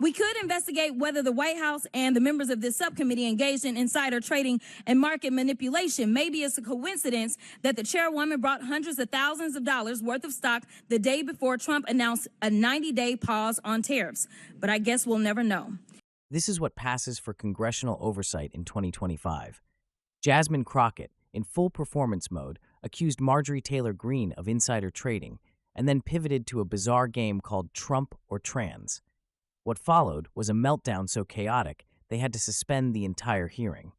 We could investigate whether the White House and the members of this subcommittee engaged in insider trading and market manipulation. Maybe it's a coincidence that the chairwoman brought hundreds of thousands of dollars worth of stock the day before Trump announced a 90-day pause on tariffs. But I guess we'll never know. This is what passes for congressional oversight in 2025. Jasmine Crockett, in full performance mode, accused Marjorie Taylor Greene of insider trading and then pivoted to a bizarre game called Trump or Trans. What followed was a meltdown so chaotic they had to suspend the entire hearing.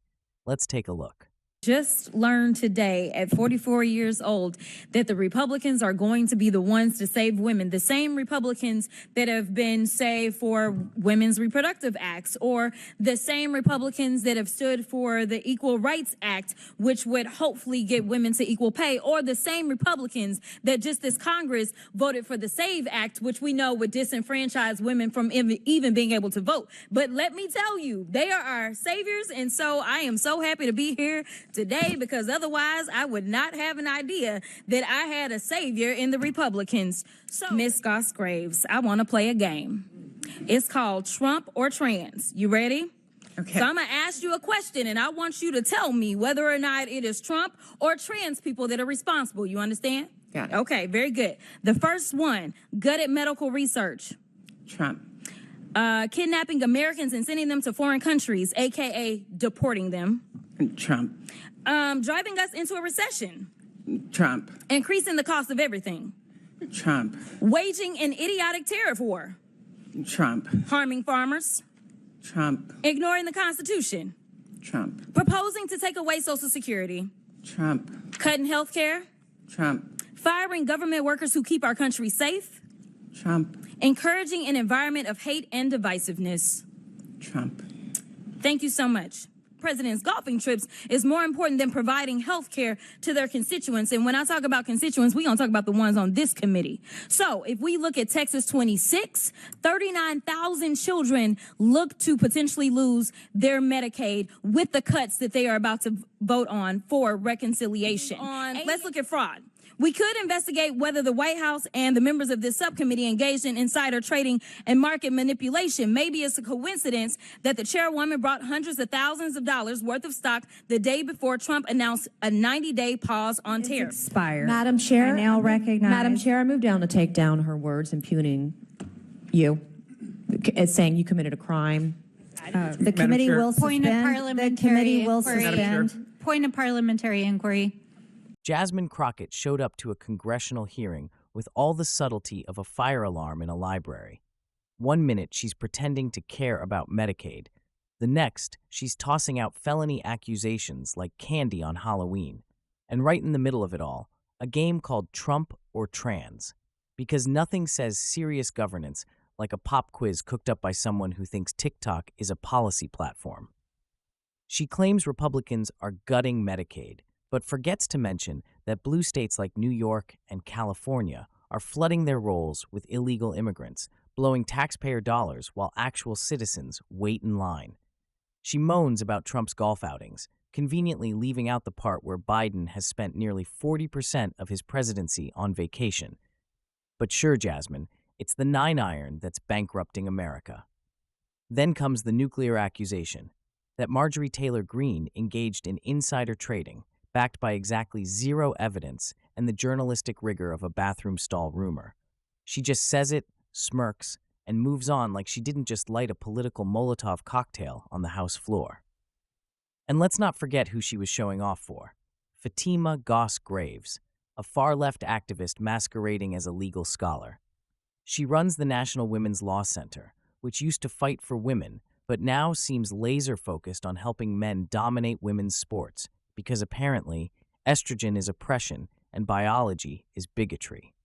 Let's take a look. Just learned today at 44 years old that the Republicans are going to be the ones to save women. The same Republicans that have been, say, for Women's Reproductive Acts, or the same Republicans that have stood for the Equal Rights Act, which would hopefully get women to equal pay, or the same Republicans that just this Congress voted for the SAVE Act, which we know would disenfranchise women from even being able to vote. But let me tell you, they are our saviors, and so I am so happy to be here today, because otherwise I would not have an idea that I had a savior in the Republicans. So, Miss Goss Graves, I want to play a game. It's called Trump or Trans. You ready? Okay. So I'm going to ask you a question, and I want you to tell me whether or not it is Trump or trans people that are responsible. You understand? Got it. Okay, very good. The first one, gutted medical research. Trump. Kidnapping Americans and sending them to foreign countries, a.k.a. deporting them. Trump. Driving us into a recession. Trump. Increasing the cost of everything. Trump. Waging an idiotic tariff war. Trump. Harming farmers. Trump. Ignoring the Constitution. Trump. Proposing to take away Social Security. Trump. Cutting health care. Trump. Firing government workers who keep our country safe. Trump. Encouraging an environment of hate and divisiveness. Trump. Thank you so much. President's golfing trips is more important than providing health care to their constituents. And when I talk about constituents, we're going to talk about the ones on this committee. So if we look at Texas 26, 39,000 children look to potentially lose their Medicaid with the cuts that they are about to vote on for reconciliation. Let's look at fraud. We could investigate whether the White House and the members of this subcommittee engaged in insider trading and market manipulation. Maybe it's a coincidence that the chairwoman brought hundreds of thousands of dollars worth of stock the day before Trump announced a 90-day pause on tariffs. Expired. Madam Chair, I now recognize. Madam Chair, I move down to take down her words impugning you, as saying you committed a crime. The committee Chair. will Point of suspend. The parliamentary committee will inquiry. suspend. Point of parliamentary inquiry. Jasmine Crockett showed up to a congressional hearing with all the subtlety of a fire alarm in a library. 1 minute, she's pretending to care about Medicaid. The next, she's tossing out felony accusations like candy on Halloween. And right in the middle of it all, a game called Trump or Trans. Because nothing says serious governance like a pop quiz cooked up by someone who thinks TikTok is a policy platform. She claims Republicans are gutting Medicaid, but forgets to mention that blue states like New York and California are flooding their rolls with illegal immigrants, blowing taxpayer dollars while actual citizens wait in line. She moans about Trump's golf outings, conveniently leaving out the part where Biden has spent nearly 40% of his presidency on vacation. But sure, Jasmine, it's the 9-iron that's bankrupting America. Then comes the nuclear accusation that Marjorie Taylor Greene engaged in insider trading, backed by exactly zero evidence and the journalistic rigor of a bathroom stall rumor. She just says it, smirks, and moves on like she didn't just light a political Molotov cocktail on the House floor. And let's not forget who she was showing off for. Fatima Goss Graves, a far-left activist masquerading as a legal scholar. She runs the National Women's Law Center, which used to fight for women, but now seems laser-focused on helping men dominate women's sports, because apparently estrogen is oppression and biology is bigotry.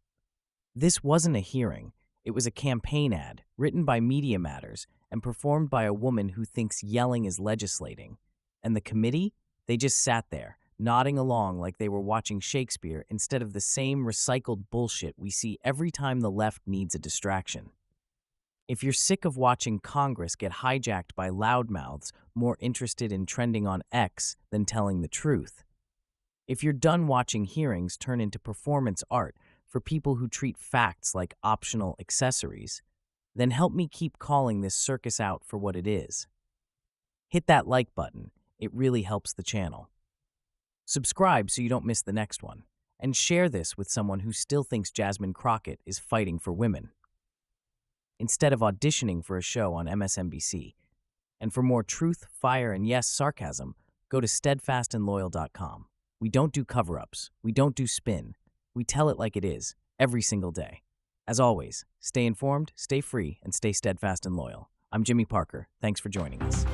This wasn't a hearing, it was a campaign ad written by Media Matters and performed by a woman who thinks yelling is legislating. And the committee? They just sat there, nodding along like they were watching Shakespeare instead of the same recycled bullshit we see every time the left needs a distraction. If you're sick of watching Congress get hijacked by loudmouths more interested in trending on X than telling the truth, if you're done watching hearings turn into performance art for people who treat facts like optional accessories, then help me keep calling this circus out for what it is. Hit that like button. It really helps the channel. Subscribe so you don't miss the next one. And share this with someone who still thinks Jasmine Crockett is fighting for women, instead of auditioning for a show on MSNBC. And for more truth, fire, and yes, sarcasm, go to steadfastandloyal.com. We don't do cover-ups. We don't do spin. We tell it like it is, every single day. As always, stay informed, stay free, and stay steadfast and loyal. I'm Jimmy Parker. Thanks for joining us.